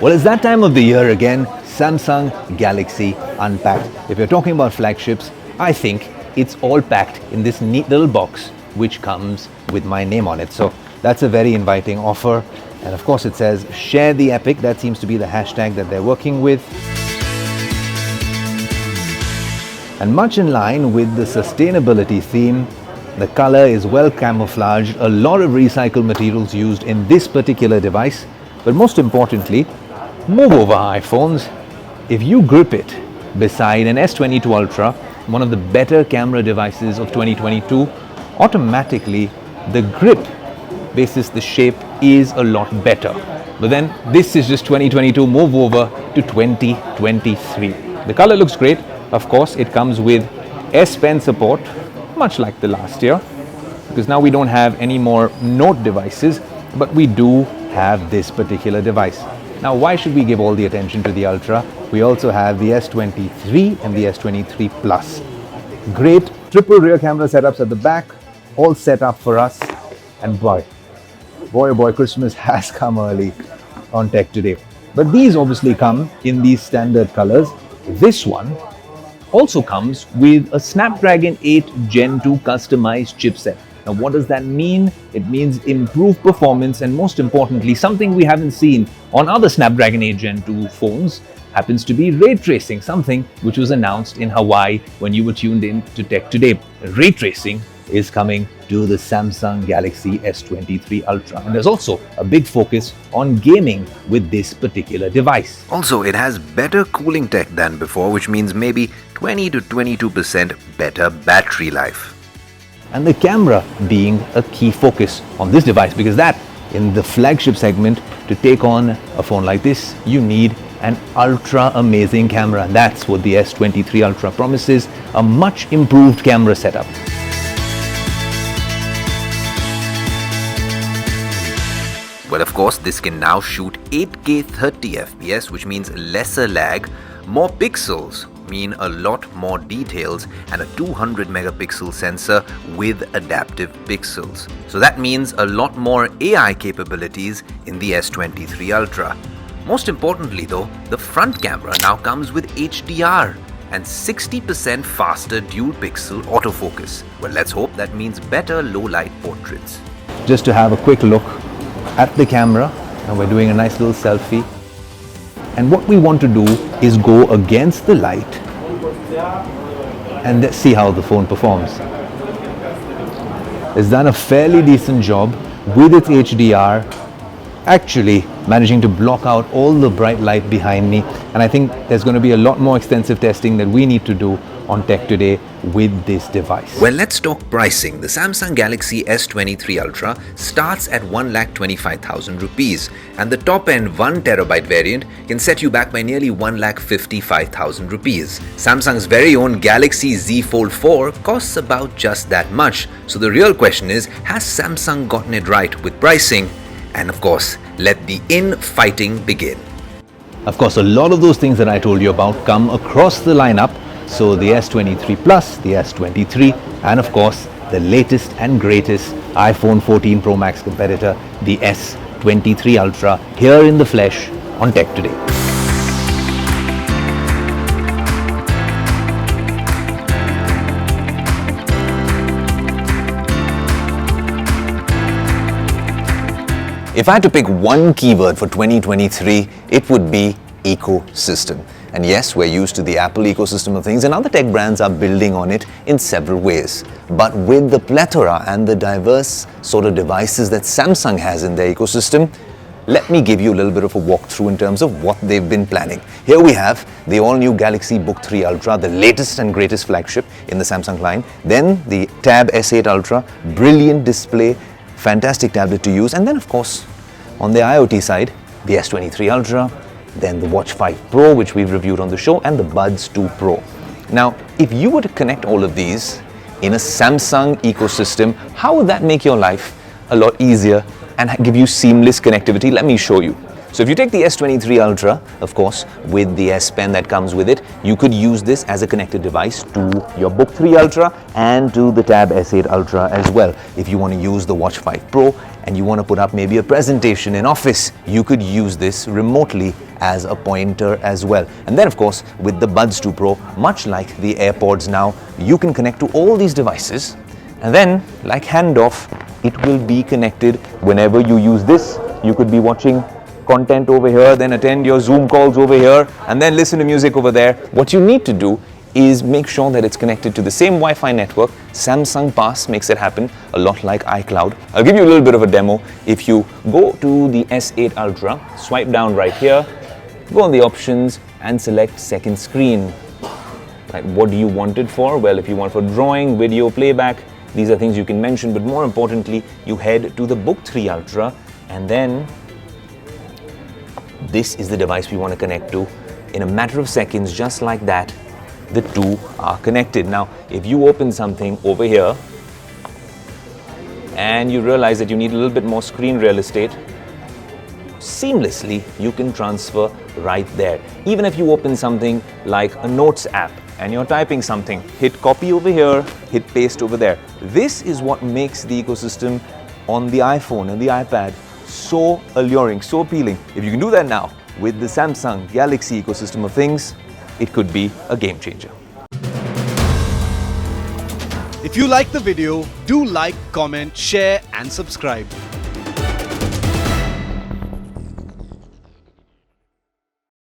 Well, it's that time of the year again, Samsung Galaxy Unpacked. If you're talking about flagships, I think it's all packed in this neat little box which comes with my name on it. So that's a very inviting offer. And of course it says, share the epic. That seems to be the hashtag that they're working with. And much in line with the sustainability theme, the color is well camouflaged, a lot of recycled materials used in this particular device. But most importantly, move over iPhones. If you grip it beside an S22 Ultra, one of the better camera devices of 2022, automatically the grip basis the shape is a lot better. But then this is just 2022, move over to 2023. The color looks great. Of course, it comes with S Pen support, much like the last year, because now we don't have any more Note devices, but we do have this particular device. Now, why should we give all the attention to the Ultra? We also have the S23 and the S23 Plus. Great triple rear camera setups at the back, all set up for us. And boy, oh boy, Christmas has come early on Tech Today. But these obviously come in these standard colors. This one also comes with a Snapdragon 8 Gen 2 customized chipset. Now, what does that mean? It means improved performance, and most importantly, something we haven't seen on other Snapdragon 8 Gen 2 phones happens to be ray tracing, something which was announced in Hawaii when you were tuned in to Tech Today. Ray tracing is coming to the Samsung Galaxy S23 Ultra. And there's also a big focus on gaming with this particular device. Also, it has better cooling tech than before, which means maybe 20 to 22% better battery life. And the camera being a key focus on this device, because that, in the flagship segment, to take on a phone like this, you need an ultra amazing camera. And that's what the S23 Ultra promises, a much improved camera setup. Well, of course, this can now shoot 8K 30 FPS, which means lesser lag, more pixels, mean a lot more details, and a 200 megapixel sensor with adaptive pixels. So that means a lot more AI capabilities in the S23 Ultra. Most importantly though, the front camera now comes with HDR and 60% faster dual pixel autofocus. Well, let's hope that means better low light portraits. Just to have a quick look at the camera, and we're doing a nice little selfie. And what we want to do is go against the light and let's see how the phone performs. It's done a fairly decent job with its HDR, actually managing to block out all the bright light behind me. And I think there's going to be a lot more extensive testing that we need to do on Tech Today with this device. Well, let's talk pricing. The Samsung Galaxy S23 Ultra starts at 1,25,000 rupees, and the top-end 1TB variant can set you back by nearly 1,55,000 rupees. Samsung's very own Galaxy Z Fold 4 costs about just that much. So the real question is, has Samsung gotten it right with pricing? And of course, let the infighting begin. Of course, a lot of those things that I told you about come across the lineup. So the S23 Plus, the S23, and of course, the latest and greatest iPhone 14 Pro Max competitor, the S23 Ultra, here in the flesh on Tech Today. If I had to pick one keyword for 2023, it would be ecosystem. And yes, we're used to the Apple ecosystem of things, and other tech brands are building on it in several ways. But with the plethora and the diverse sort of devices that Samsung has in their ecosystem, let me give you a little bit of a walkthrough in terms of what they've been planning. Here we have the all-new Galaxy Book 3 Ultra, the latest and greatest flagship in the Samsung line. Then the Tab S8 Ultra, brilliant display, fantastic tablet to use. And then, of course, on the IoT side, the S23 Ultra, then the Watch 5 Pro, which we've reviewed on the show, and the Buds 2 Pro. Now, if you were to connect all of these in a Samsung ecosystem, how would that make your life a lot easier and give you seamless connectivity? Let me show you. So if you take the S23 Ultra, of course, with the S Pen that comes with it, you could use this as a connected device to your Book 3 Ultra and to the Tab S8 Ultra as well. If you want to use the Watch 5 Pro and you want to put up maybe a presentation in office, you could use this remotely as a pointer as well. And then of course with the Buds 2 Pro, much like the AirPods now, you can connect to all these devices, and then like handoff, it will be connected whenever you use this. You could be watching content over here, then attend your Zoom calls over here, and then listen to music over there. What you need to do is make sure that it's connected to the same Wi-Fi network. Samsung Pass makes it happen, a lot like iCloud. I'll give you a little bit of a demo. If you go to the S8 Ultra, swipe down right here, go on the options and select second screen. Right, what do you want it for? Well, if you want for drawing, video, playback, these are things you can mention, but more importantly, you head to the Book 3 Ultra, and then this is the device we want to connect to. In a matter of seconds, just like that, the two are connected. Now, if you open something over here and you realize that you need a little bit more screen real estate, seamlessly you can transfer right there. Even if you open something like a Notes app and you're typing something, hit copy over here, hit paste over there. This is what makes the ecosystem on the iPhone and the iPad so alluring, so appealing. If you can do that now with the Samsung Galaxy ecosystem of things, it could be a game changer. If you like the video, do like, comment, share and subscribe.